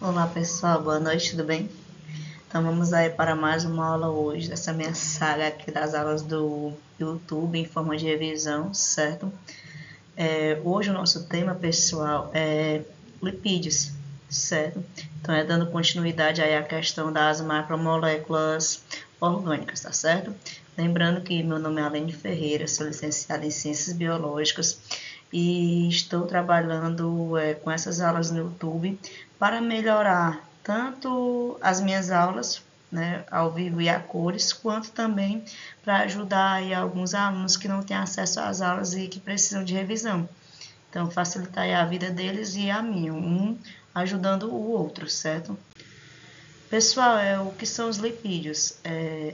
Olá pessoal, boa noite, tudo bem? Então vamos aí para mais uma aula hoje, dessa minha saga aqui das aulas do YouTube em forma de revisão, certo? Hoje o nosso tema, pessoal, é lipídios, certo? Então é dando continuidade aí à questão das macromoléculas orgânicas, tá certo? Lembrando que meu nome é Aline Ferreira, sou licenciada em Ciências Biológicas e estou trabalhando com essas aulas no YouTube para melhorar tanto as minhas aulas, né, ao vivo e a cores, quanto também para ajudar aí alguns alunos que não têm acesso às aulas e que precisam de revisão. Então, facilitar a vida deles e a minha, um ajudando o outro, certo? Pessoal, o que são os lipídios?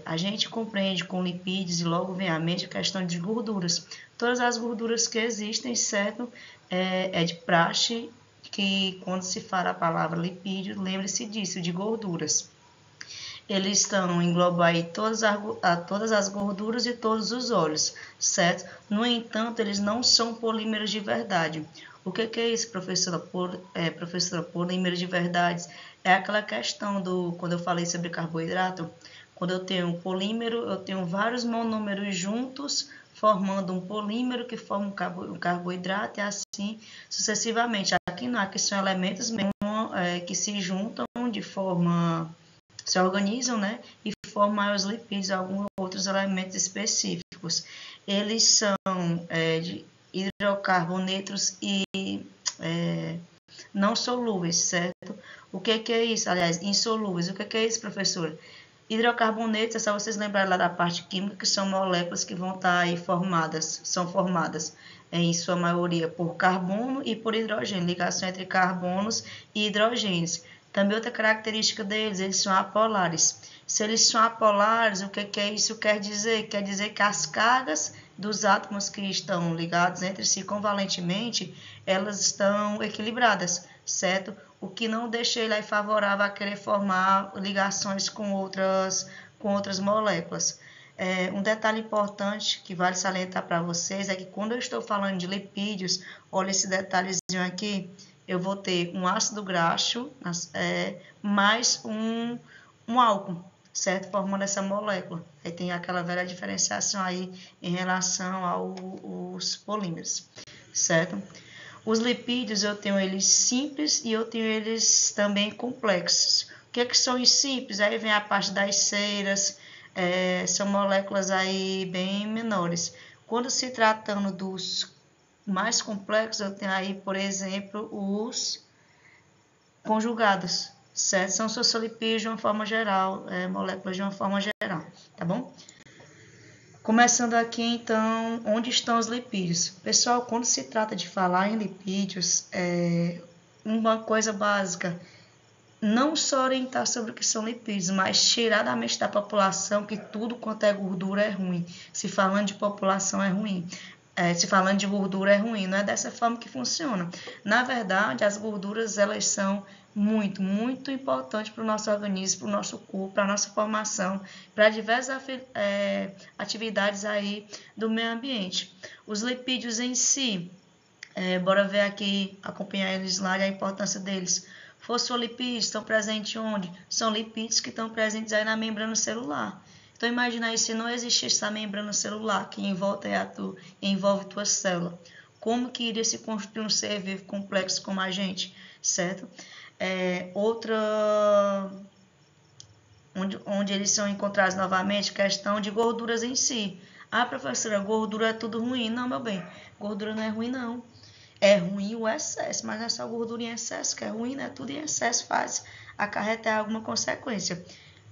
A gente compreende com lipídios e logo vem à mente a questão de gorduras. Todas as gorduras que existem, certo? É de praxe que quando se fala a palavra lipídio, lembre-se disso, de gorduras. Eles estão englobam aí todas as gorduras e todos os óleos, certo? No entanto, eles não são polímeros de verdade. O que é isso, professora? Professora, polímeros de verdade é aquela questão do, quando eu falei sobre carboidrato, quando eu tenho um polímero, eu tenho vários monômeros juntos, formando um polímero que forma um carboidrato e assim sucessivamente. Aqui não, aqui são elementos mesmo, que se juntam de forma se organizam, né, e formam os lipídios, alguns outros elementos específicos. Eles são de hidrocarbonetos e não solúveis, certo? O que é isso? Aliás, insolúveis. O que é isso, professor? Hidrocarbonetos, é só vocês lembrarem lá da parte química, que são moléculas que vão estar aí formadas, são formadas em sua maioria por carbono e por hidrogênio, ligação entre carbonos e hidrogênios. Também outra característica deles, eles são apolares. Se eles são apolares, o que é isso quer dizer? Quer dizer que as cargas dos átomos que estão ligados entre si covalentemente, elas estão equilibradas, certo? O que não deixa ele aí favorável a querer formar ligações com outras moléculas. Um detalhe importante que vale salientar para vocês é que quando eu estou falando de lipídios, olha esse detalhezinho aqui, eu vou ter um ácido graxo mais um álcool, certo? Formando essa molécula. Aí tem aquela velha diferenciação aí em relação aos polímeros, certo? Os lipídios eu tenho eles simples e eu tenho eles também complexos. O que são os simples? Aí vem a parte das ceras, são moléculas aí bem menores. Quando se tratando dos mais complexos, eu tenho aí, por exemplo, os conjugados, certo? São fosfolipídios de uma forma geral, moléculas de uma forma geral, tá bom? Começando aqui, então, onde estão os lipídios? Pessoal, quando se trata de falar em lipídios, uma coisa básica, não só orientar sobre o que são lipídios, mas tirar da mente da população que tudo quanto é gordura é ruim. Se falando de população é ruim. Se falando de gordura é ruim, não é dessa forma que funciona. Na verdade, as gorduras elas são muito importantes para o nosso organismo, para o nosso corpo, para a nossa formação, para diversas atividades aí do meio ambiente. Os lipídios em si, bora ver aqui, acompanhar eles lá e a importância deles. Fosfolipídios estão presentes onde? São lipídios que estão presentes aí na membrana celular. Então, imagina aí se não existisse essa membrana celular que envolve tua célula. Como que iria se construir um ser vivo complexo como a gente, certo? Onde eles são encontrados novamente, questão de gorduras em si. Ah, professora, gordura é tudo ruim. Não, meu bem, gordura não é ruim, não. É ruim o excesso, mas não é só gordura em excesso que é ruim, né? Tudo em excesso faz acarretar alguma consequência.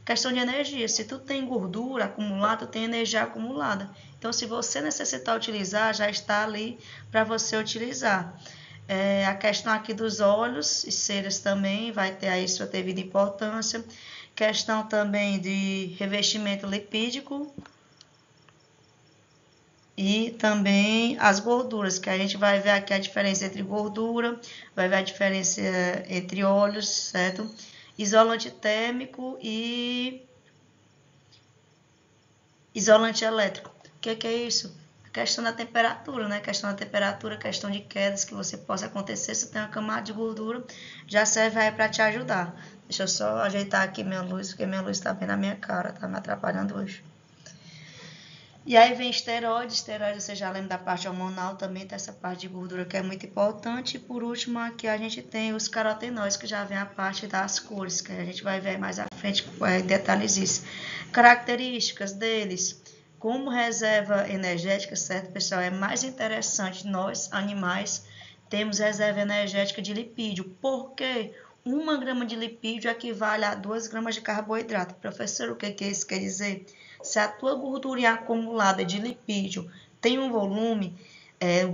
Questão de energia. Se tu tem gordura acumulada, tu tem energia acumulada. Então, se você necessitar utilizar, já está ali para você utilizar. A questão aqui dos óleos e ceras também vai ter aí sua devida importância. Questão também de revestimento lipídico. E também as gorduras, que a gente vai ver aqui a diferença entre gordura, vai ver a diferença entre óleos, certo? Isolante térmico e isolante elétrico. O que é isso? A questão da temperatura, né? Questão da temperatura, questão de quedas que você possa acontecer, se tem uma camada de gordura, já serve aí para te ajudar. Deixa eu só ajeitar aqui minha luz, porque minha luz está bem na minha cara, tá me atrapalhando hoje. E aí vem esteroide, você já lembra da parte hormonal, também tem essa parte de gordura que é muito importante. E por último aqui a gente tem os carotenoides, que já vem a parte das cores, que a gente vai ver mais à frente, detalhes disso. Características deles, como reserva energética, certo pessoal? É mais interessante nós, animais, temos reserva energética de lipídio. Por quê? 1 grama de lipídio equivale a 2 gramas de carboidrato. Professor, o que isso quer dizer? Se a tua gordura acumulada de lipídio tem um volume,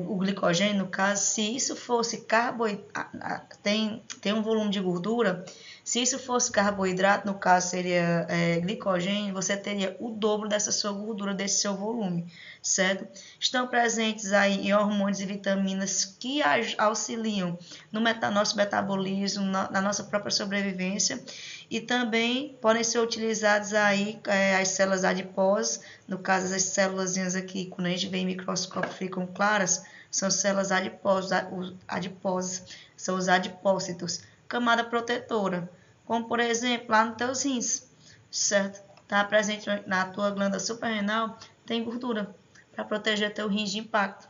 o glicogênio, no caso, se isso fosse carboidrato, tem um volume de gordura, se isso fosse carboidrato, no caso seria glicogênio, você teria o dobro dessa sua gordura, desse seu volume, certo? Estão presentes aí hormônios e vitaminas que auxiliam no nosso metabolismo, na nossa própria sobrevivência, e também podem ser utilizados aí as células adiposas, no caso as células aqui, quando a gente vê em microscópio ficam claras, são células adiposas, são os adipócitos. Camada protetora, como por exemplo lá nos teus rins, certo? Está presente na tua glândula suprarrenal, tem gordura para proteger teu rins de impacto.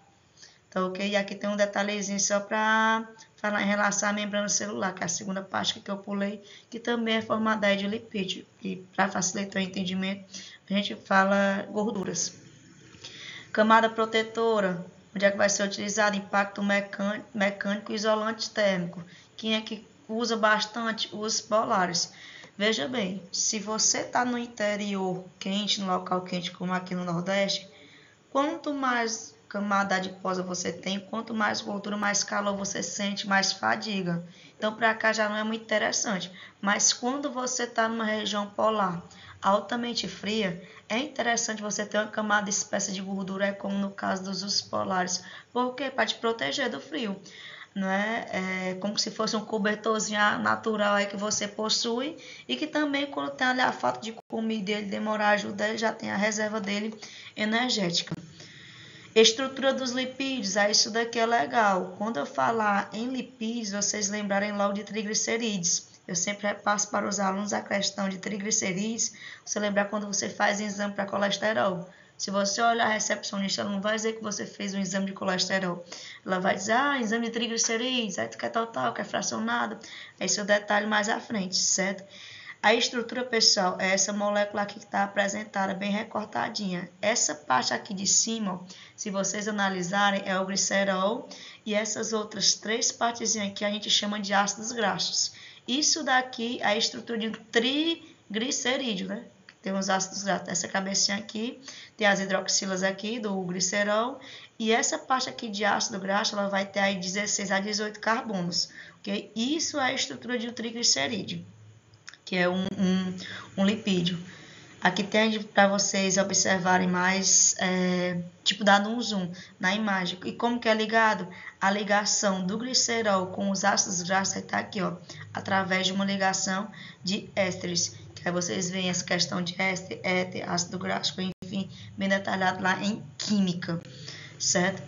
Então, ok? E aqui tem um detalhezinho só para falar em relação à membrana celular, que é a segunda parte que eu pulei, que também é formada de lipídio. E para facilitar o entendimento, a gente fala gorduras. Camada protetora, onde é que vai ser utilizado? Impacto mecânico e isolante térmico. Quem é que usa bastante? Os polares. Veja bem, se você está no interior quente, no local quente, como aqui no Nordeste, quanto mais camada adiposa você tem, quanto mais gordura, mais calor você sente, mais fadiga. Então, para cá já não é muito interessante. Mas quando você está numa região polar altamente fria, é interessante você ter uma camada espessa de gordura, como no caso dos ursos polares. Por quê? Para te proteger do frio. Não é como se fosse um cobertorzinho natural aí que você possui e que também, quando tem ali a falta de comida e ele demorar a ajuda, ele já tem a reserva dele energética. Estrutura dos lipídios, isso daqui é legal. Quando eu falar em lipídios, vocês lembrarem logo de triglicerídeos. Eu sempre repasso para os alunos a questão de triglicerídeos. Você lembrar quando você faz exame para colesterol. Se você olhar a recepcionista, ela não vai dizer que você fez um exame de colesterol. Ela vai dizer, exame de triglicerídeos, aí tu quer total, quer fracionado. Esse é o detalhe mais à frente, certo? A estrutura, pessoal, é essa molécula aqui que está apresentada, bem recortadinha. Essa parte aqui de cima, se vocês analisarem, é o glicerol. E essas outras 3 partezinhas aqui a gente chama de ácidos graxos. Isso daqui é a estrutura de um triglicerídeo, né? Tem os ácidos graxos. Essa cabecinha aqui, tem as hidroxilas aqui do glicerol. E essa parte aqui de ácido graxo, ela vai ter aí 16 a 18 carbonos. Okay? Isso é a estrutura de um triglicerídeo, que é um lipídio. Aqui tem para vocês observarem mais, tipo dando um zoom na imagem. E como que é ligado? A ligação do glicerol com os ácidos graxos está aqui, ó, através de uma ligação de ésteres. Que aí vocês veem essa questão de éter, ácido graxo, enfim, bem detalhado lá em química, certo?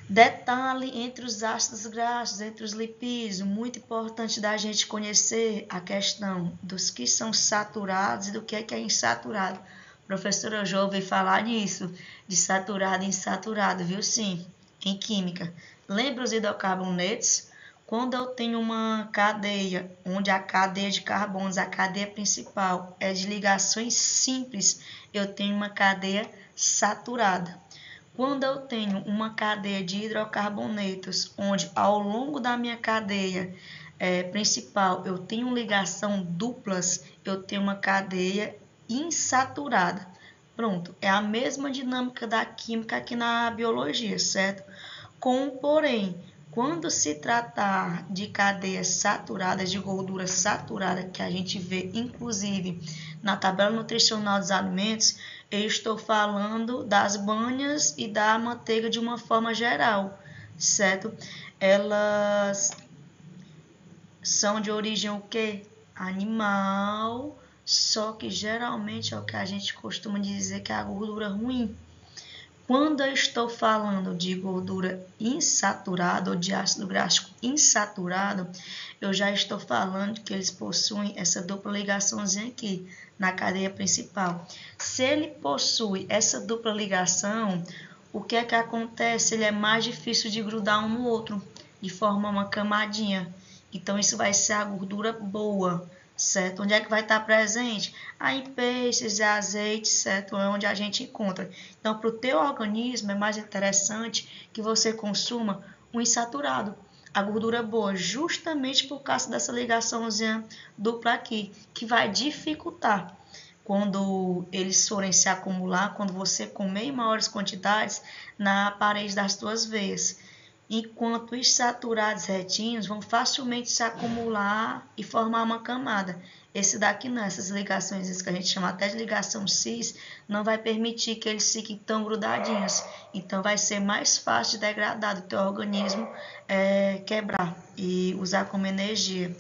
Detalhe entre os ácidos graxos, entre os lipídios, muito importante da gente conhecer a questão dos que são saturados e do que é insaturado. Professora, eu já ouvi falar nisso, de saturado e insaturado, viu? Sim, em química. Lembra os hidrocarbonetos? Quando eu tenho uma cadeia, onde a cadeia de carbonos, a cadeia principal, é de ligações simples, eu tenho uma cadeia saturada. Quando eu tenho uma cadeia de hidrocarbonetos, onde ao longo da minha cadeia principal eu tenho ligação duplas, eu tenho uma cadeia insaturada. Pronto, é a mesma dinâmica da química aqui na biologia, certo? Porém, quando se tratar de cadeias saturadas, de gordura saturada, que a gente vê inclusive na tabela nutricional dos alimentos, eu estou falando das banhas e da manteiga de uma forma geral, certo? Elas são de origem o quê? Animal, só que geralmente é o que a gente costuma dizer que é a gordura ruim. Quando eu estou falando de gordura insaturada ou de ácido gráfico insaturado, eu já estou falando que eles possuem essa dupla ligaçãozinha aqui na cadeia principal. Se ele possui essa dupla ligação, o que é que acontece? Ele é mais difícil de grudar um no outro, de formar uma camadinha. Então, isso vai ser a gordura boa, certo? Onde é que vai estar presente? Em peixes e azeites, certo? É onde a gente encontra. Então, para o teu organismo, é mais interessante que você consuma um insaturado, a gordura boa, justamente por causa dessa ligaçãozinha dupla aqui, que vai dificultar quando eles forem se acumular, quando você comer em maiores quantidades na parede das tuas veias. Enquanto os saturados retinhos vão facilmente se acumular e formar uma camada. Esse daqui não, essas ligações que a gente chama até de ligação cis, não vai permitir que eles fiquem tão grudadinhos. Então vai ser mais fácil de degradar do teu organismo quebrar e usar como energia.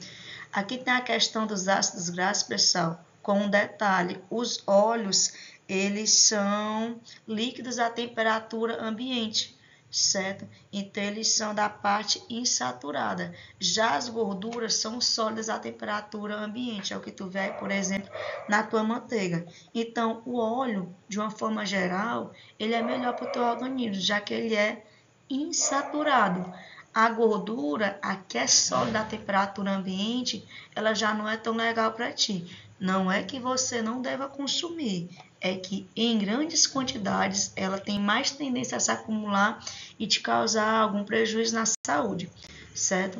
Aqui tem a questão dos ácidos graxos, pessoal, com um detalhe: os óleos, eles são líquidos à temperatura ambiente, certo? Então, eles são da parte insaturada. Já as gorduras são sólidas à temperatura ambiente, é o que tu vê, por exemplo, na tua manteiga. Então, o óleo, de uma forma geral, ele é melhor para o teu organismo, já que ele é insaturado. A gordura, a que é sólida à temperatura ambiente, ela já não é tão legal para ti. Não é que você não deva consumir, é que em grandes quantidades ela tem mais tendência a se acumular e te causar algum prejuízo na saúde, certo?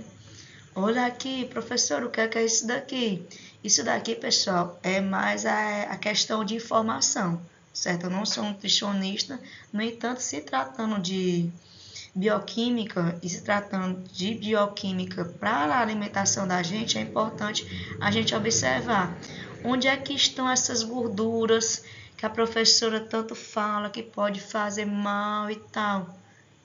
Olha aqui, professor, o que é isso daqui? Isso daqui, pessoal, é mais a questão de informação, certo? Eu não sou nutricionista, no entanto, se tratando de bioquímica e se tratando de bioquímica para a alimentação da gente, é importante a gente observar onde é que estão essas gorduras que a professora tanto fala que pode fazer mal e tal.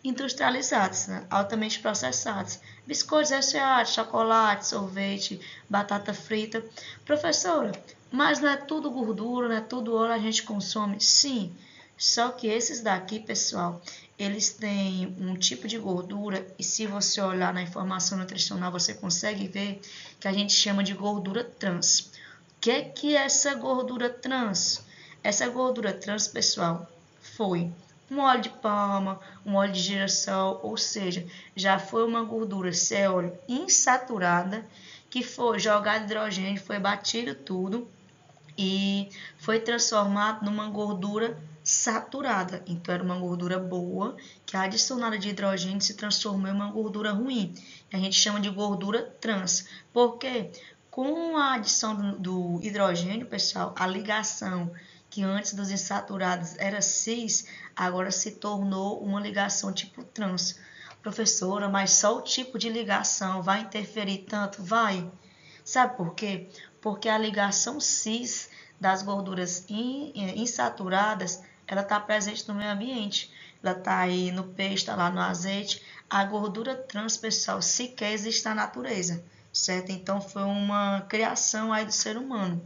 Industrializados, né? Altamente processados. Biscoitos recheados, chocolate, sorvete, batata frita. Professora, mas não é tudo gordura, não é tudo óleo a gente consome? Sim, só que esses daqui, pessoal, eles têm um tipo de gordura e se você olhar na informação nutricional, você consegue ver que a gente chama de gordura trans. O que é essa gordura trans? Essa gordura trans, pessoal, foi um óleo de palma, um óleo de girassol, ou seja, já foi uma gordura, esse óleo insaturada, que foi jogado hidrogênio, foi batido tudo e foi transformado numa gordura saturada. Então, era uma gordura boa, que adicionada de hidrogênio se transformou em uma gordura ruim. A gente chama de gordura trans. Por quê? Com a adição do hidrogênio, pessoal, a ligação que antes dos insaturados era cis, agora se tornou uma ligação tipo trans. Professora, mas só o tipo de ligação vai interferir tanto? Vai. Sabe por quê? Porque a ligação cis das gorduras insaturadas, ela está presente no meio ambiente. Ela está aí no peixe, está lá no azeite. A gordura trans, pessoal, sequer existe na natureza, certo? Então, foi uma criação aí do ser humano.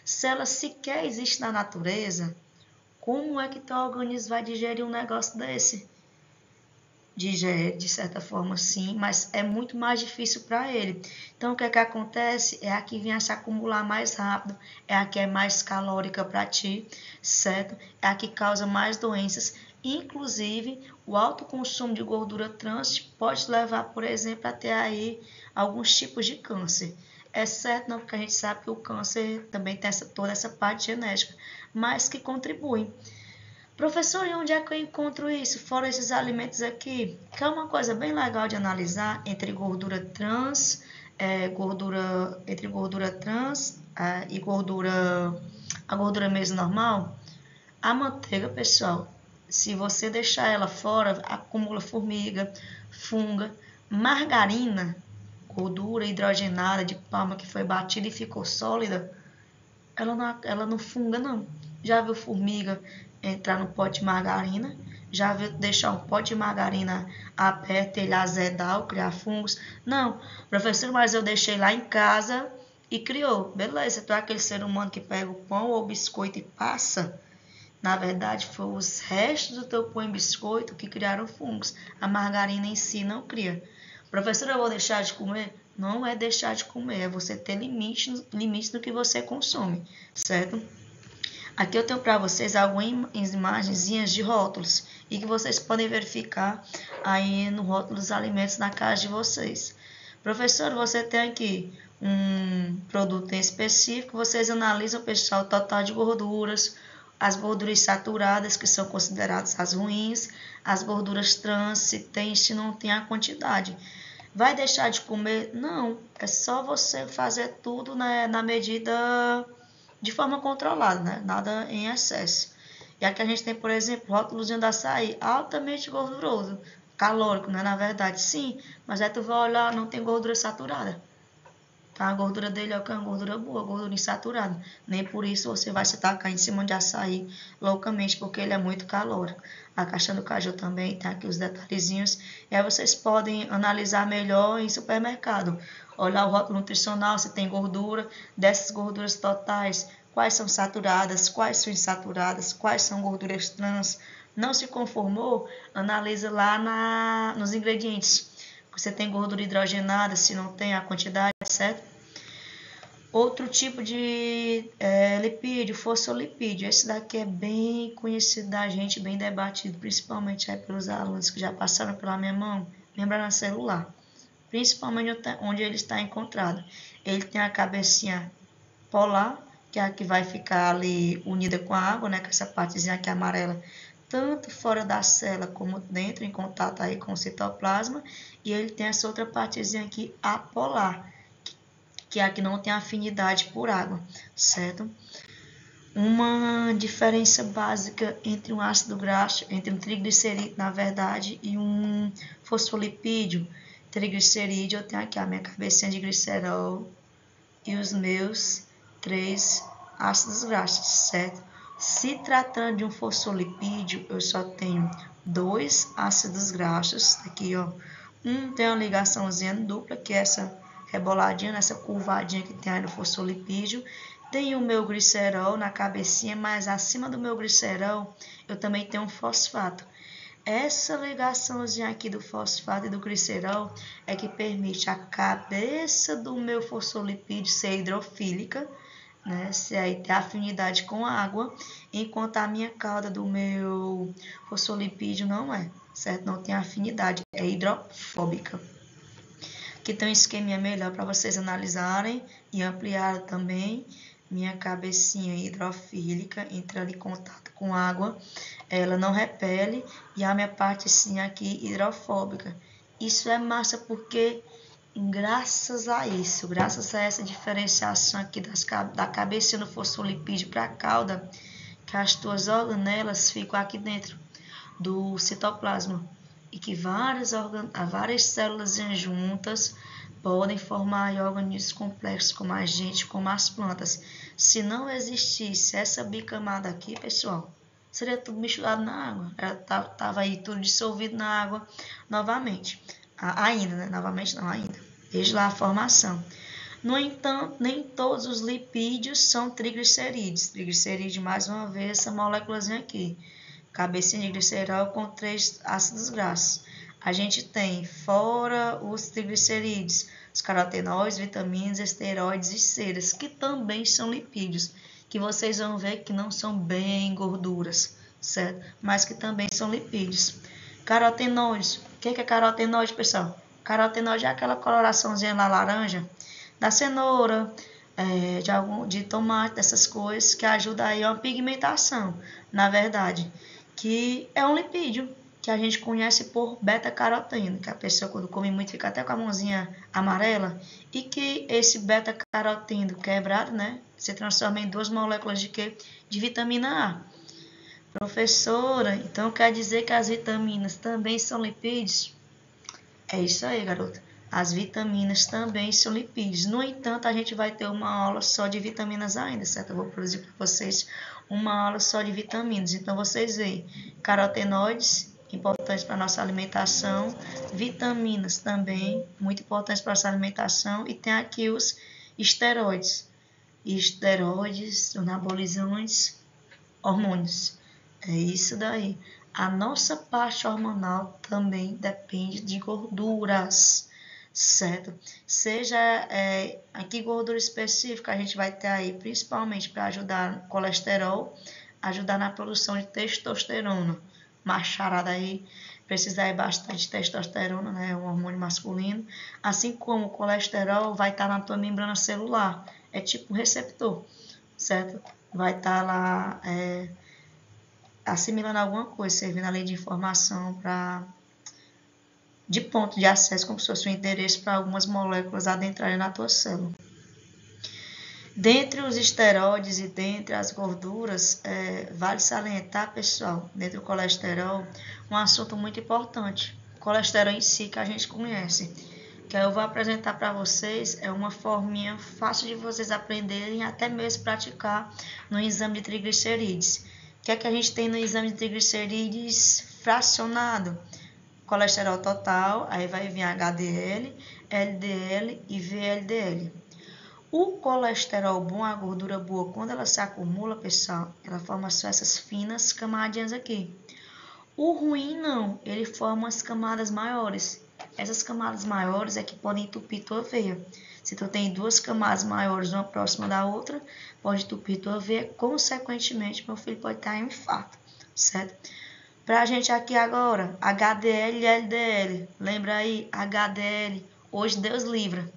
Se ela sequer existe na natureza, como é que teu organismo vai digerir um negócio desse? Digere, de certa forma, sim, mas é muito mais difícil para ele. Então, o que é que acontece? É a que vem a se acumular mais rápido, é a que é mais calórica para ti, certo? É a que causa mais doenças. Inclusive, o alto consumo de gordura trans pode levar, por exemplo, a ter aí alguns tipos de câncer. É certo, não, porque a gente sabe que o câncer também tem toda essa parte genética, mas que contribui. Professor, e onde é que eu encontro isso? Fora esses alimentos aqui, que é uma coisa bem legal de analisar entre gordura trans, entre gordura trans e a gordura mesmo normal. A manteiga, pessoal, se você deixar ela fora, acumula formiga, funga, margarina, gordura hidrogenada de palma que foi batida e ficou sólida, ela não funga, não. Já viu formiga entrar no pote de margarina? Já viu deixar um pote de margarina aberto, ele azedar ou criar fungos? Não, professor, mas eu deixei lá em casa e criou. Beleza, tu é aquele ser humano que pega o pão ou o biscoito e passa? Na verdade, foi os restos do teu pão em biscoito que criaram fungos. A margarina em si não cria. Professora, eu vou deixar de comer? Não é deixar de comer, é você ter limites no que você consome, certo? Aqui eu tenho para vocês algumas imagenzinhas de rótulos e que vocês podem verificar aí no rótulo dos alimentos na casa de vocês. Professor, você tem aqui um produto em específico, vocês analisam, pessoal, o total de gorduras, as gorduras saturadas, que são consideradas as ruins, as gorduras trans, se tem, se não tem a quantidade. Vai deixar de comer? Não, é só você fazer tudo na medida de forma controlada, né? Nada em excesso. E aqui a gente tem, por exemplo, rótulozinho da açaí, altamente gorduroso, calórico, né? Na verdade, sim, mas aí tu vai olhar, não tem gordura saturada. Tá? A gordura dele é uma gordura boa, gordura insaturada. Nem por isso você vai se tacar em cima de açaí loucamente, porque ele é muito calórico. A caixa do caju também tem aqui os detalhezinhos. E aí vocês podem analisar melhor em supermercado. Olhar o rótulo nutricional, se tem gordura, dessas gorduras totais, quais são saturadas, quais são insaturadas, quais são gorduras trans. Não se conformou? Analisa lá nos ingredientes. Você tem gordura hidrogenada, se não tem a quantidade, certo? Outro tipo de lipídio, fosfolipídio. Esse daqui é bem conhecido da gente, bem debatido, principalmente aí pelos alunos que já passaram pela minha mão, membrana celular. Principalmente onde ele está encontrado. Ele tem a cabecinha polar, que é a que vai ficar ali unida com a água, né? Com essa partezinha aqui amarela, tanto fora da célula como dentro, em contato aí com o citoplasma. E ele tem essa outra partezinha aqui apolar, que é a que não tem afinidade por água, certo? Uma diferença básica entre um ácido graxo, entre um triglicerídeo, na verdade, e um fosfolipídio. Triglicerídeo, eu tenho aqui a minha cabecinha de glicerol e os meus 3 ácidos graxos, certo? Se tratando de um fosfolipídio, eu só tenho 2 ácidos graxos, aqui ó, um tem uma ligaçãozinha dupla, que é essa reboladinha, nessa curvadinha que tem aí no fosfolipídio. Tem o meu glicerol na cabecinha, mas acima do meu glicerol eu também tenho um fosfato. Essa ligaçãozinha aqui do fosfato e do glicerol é que permite a cabeça do meu fosfolipídio ser hidrofílica, né? Se aí tem afinidade com a água, enquanto a minha cauda do meu fosfolipídio não é, certo? Não tem afinidade, é hidrofóbica. Aqui tem um esqueminha melhor para vocês analisarem e ampliar também. Minha cabecinha hidrofílica entra ali em contato com água, ela não repele, e a minha parte sim aqui hidrofóbica. Isso é massa porque graças a isso, graças a essa diferenciação aqui da cabecinha do fosfolipídio para a cauda, que as tuas organelas ficam aqui dentro do citoplasma e que várias células juntas podem formar organismos complexos como a gente, como as plantas. Se não existisse essa bicamada aqui, pessoal, seria tudo misturado na água. Tava aí tudo dissolvido na água novamente. Ainda, né? Novamente não, ainda. Desde lá a formação. No entanto, nem todos os lipídios são triglicerídeos. Triglicerídeo, mais uma vez, essa moléculazinha aqui. Cabecinha de glicerol com 3 ácidos graxos. A gente tem, fora os triglicerídeos, os carotenoides, vitaminas, esteroides e ceras, que também são lipídios, que vocês vão ver que não são bem gorduras, certo? Mas que também são lipídios. Carotenoides. O que é carotenoide, pessoal? Carotenoide é aquela coloraçãozinha lá laranja da cenoura, de tomate, dessas coisas, que ajuda aí a uma pigmentação, na verdade, que é um lipídio, que a gente conhece por beta-caroteno, que a pessoa quando come muito fica até com a mãozinha amarela, e que esse beta-caroteno quebrado, né, se transforma em 2 moléculas de quê? De vitamina A. Professora, então quer dizer que as vitaminas também são lipídios? É isso aí, garota. As vitaminas também são lipídios. No entanto, a gente vai ter uma aula só de vitaminas ainda, certo? Eu vou produzir para vocês uma aula só de vitaminas. Então, vocês veem carotenoides, importantes para a nossa alimentação, vitaminas também, muito importantes para a nossa alimentação, e tem aqui os esteroides. Esteroides, anabolizantes, hormônios. É isso daí. A nossa parte hormonal também depende de gorduras, certo? Seja aqui gordura específica, a gente vai ter aí principalmente para ajudar no colesterol, ajudar na produção de testosterona. Macharada aí precisa aí bastante de testosterona, né? O hormônio masculino. Assim como o colesterol vai estar na tua membrana celular. É tipo um receptor, certo? Vai estar lá assimilando alguma coisa, servindo além de informação de ponto de acesso, como se fosse um endereço para algumas moléculas adentrarem na tua célula. Dentre os esteroides e dentre as gorduras, vale salientar, pessoal, dentre o colesterol, um assunto muito importante. O colesterol em si, que a gente conhece, que eu vou apresentar para vocês, é uma forminha fácil de vocês aprenderem, até mesmo praticar no exame de triglicerídeos. O que é que a gente tem no exame de triglicerídeos fracionado? Colesterol total, aí vai vir HDL, LDL e VLDL. O colesterol bom, a gordura boa, quando ela se acumula, pessoal, ela forma só essas finas camadinhas aqui. O ruim não, ele forma as camadas maiores. Essas camadas maiores é que podem entupir tua veia. Se tu tem duas camadas maiores, uma próxima da outra, pode entupir tua veia. Consequentemente, meu filho pode estar em infarto, certo? Pra gente aqui agora, HDL e LDL. Lembra aí, HDL, hoje Deus livra.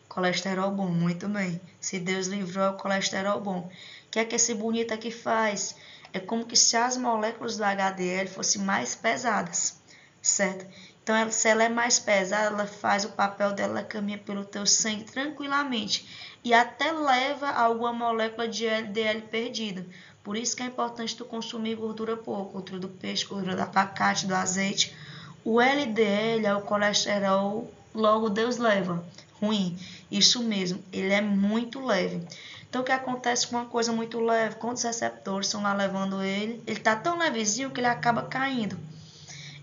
Colesterol bom, muito bem. Se Deus livrou, é o colesterol bom. O que é que esse bonito aqui faz? É como que se as moléculas do HDL fossem mais pesadas, certo? Então, se ela é mais pesada, ela faz o papel dela, ela caminha pelo teu sangue tranquilamente e até leva alguma molécula de LDL perdida. Por isso que é importante tu consumir gordura pouco, gordura do peixe, gordura do abacate, do azeite. O LDL é o colesterol, logo Deus leva. Ruim. Isso mesmo, ele é muito leve. Então, o que acontece com uma coisa muito leve? Quando os receptores estão lá levando ele está tão levezinho que ele acaba caindo.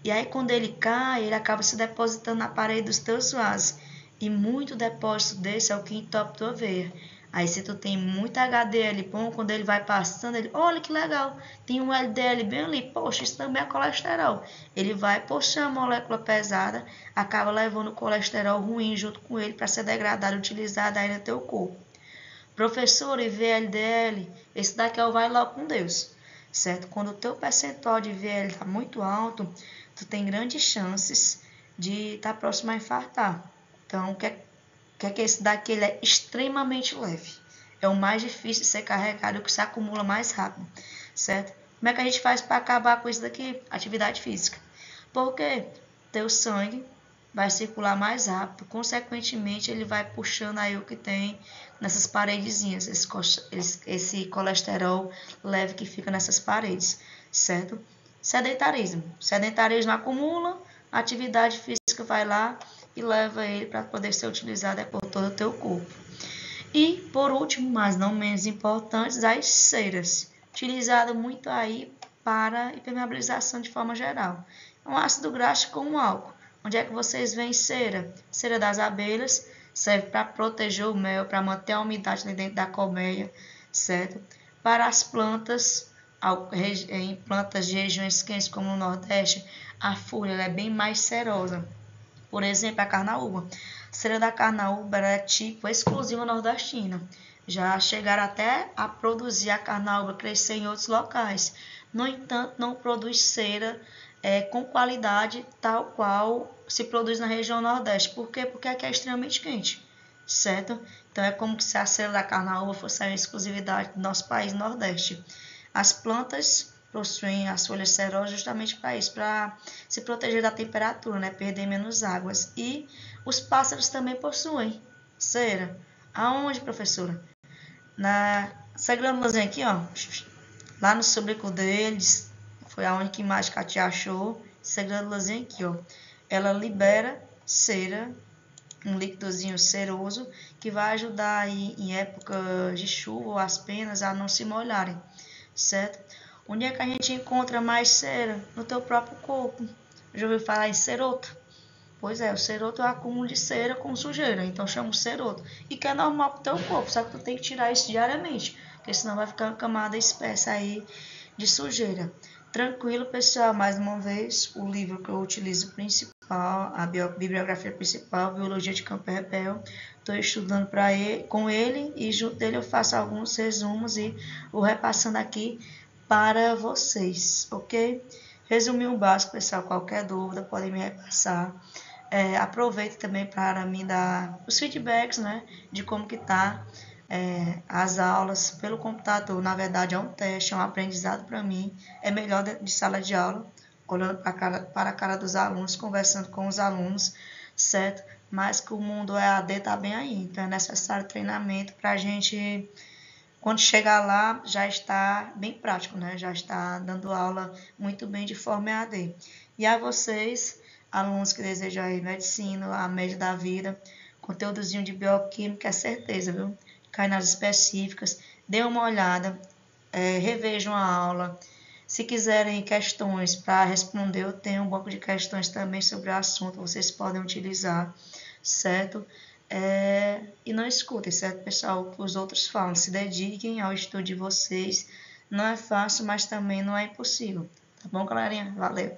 E aí, quando ele cai, ele acaba se depositando na parede dos teus vasos. E muito depósito desse é o que entope tua veia. Aí, se tu tem muito HDL bom, quando ele vai passando, ele, olha que legal, tem um LDL bem ali, poxa, isso também é colesterol. Ele vai puxando a molécula pesada, acaba levando o colesterol ruim junto com ele para ser degradado e utilizado aí no teu corpo. Professor, e VLDL, esse daqui é o vai logo com Deus, certo? Quando o teu percentual de VL está muito alto, tu tem grandes chances de estar próximo a infartar. Então, o que é que esse daqui ele é extremamente leve. É o mais difícil de ser carregado, o que se acumula mais rápido, certo? Como é que a gente faz para acabar com isso daqui? Atividade física. Por quê? Teu sangue vai circular mais rápido, consequentemente ele vai puxando aí o que tem nessas paredezinhas, esse colesterol leve que fica nessas paredes, certo? Sedentarismo acumula, atividade física vai lá e leva ele para poder ser utilizado por todo o teu corpo. E, por último, mas não menos importantes, as ceras, utilizado muito aí para impermeabilização de forma geral. Um ácido graxo com um álcool. Onde é que vocês veem cera? Cera das abelhas, serve para proteger o mel, para manter a umidade dentro da colmeia, certo? Para as plantas, em plantas de regiões quentes como no Nordeste, a folha é bem mais cerosa. Por exemplo, a carnaúba. A cera da carnaúba é tipo exclusiva nordestina. Já chegaram até a produzir a carnaúba crescer em outros locais. No entanto, não produz cera com qualidade tal qual se produz na região Nordeste. Por quê? Porque aqui é extremamente quente, certo? Então, é como se a cera da carnaúba fosse a exclusividade do nosso país Nordeste. As plantas possuem as folhas cerosas justamente para isso, para se proteger da temperatura, né? Perder menos águas. E os pássaros também possuem cera. Aonde, professora? Essa glândulazinha aqui, ó, lá no sobrico deles, foi a única imagem que a tia achou. Essa glândulazinha aqui, ó, ela libera cera, um líquidozinho ceroso, que vai ajudar aí em época de chuva ou as penas a não se molharem, certo? Onde é que a gente encontra mais cera? No teu próprio corpo. Já ouviu falar em ceroto? Pois é, o ceroto é o acúmulo de cera com sujeira, então chama ceroto. E que é normal pro teu corpo, só que tu tem que tirar isso diariamente, porque senão vai ficar uma camada espessa aí de sujeira. Tranquilo, pessoal, mais uma vez, o livro que eu utilizo principal, a bibliografia principal, Biologia de Campo e Repel, estou estudando com ele e junto dele eu faço alguns resumos e vou repassando aqui para vocês, ok? Resuminho básico, pessoal, qualquer dúvida podem me repassar. Aproveite também para me dar os feedbacks, né, de como que tá as aulas pelo computador. Na verdade é um teste, é um aprendizado para mim, é melhor de sala de aula, olhando para a cara dos alunos, conversando com os alunos, certo? Mas que o mundo EAD está bem aí, então é necessário treinamento para a gente, quando chegar lá, já está bem prático, né? Já está dando aula muito bem de forma EAD. E a vocês, alunos que desejam aí medicina, a média da vida, conteúdozinho de bioquímica, é certeza, viu? Cai nas específicas, dê uma olhada, revejam a aula. Se quiserem questões para responder, eu tenho um banco de questões também sobre o assunto, vocês podem utilizar, certo? E não escutem, certo, pessoal, o que os outros falam. Se dediquem ao estudo de vocês. Não é fácil, mas também não é impossível. Tá bom, galerinha? Valeu!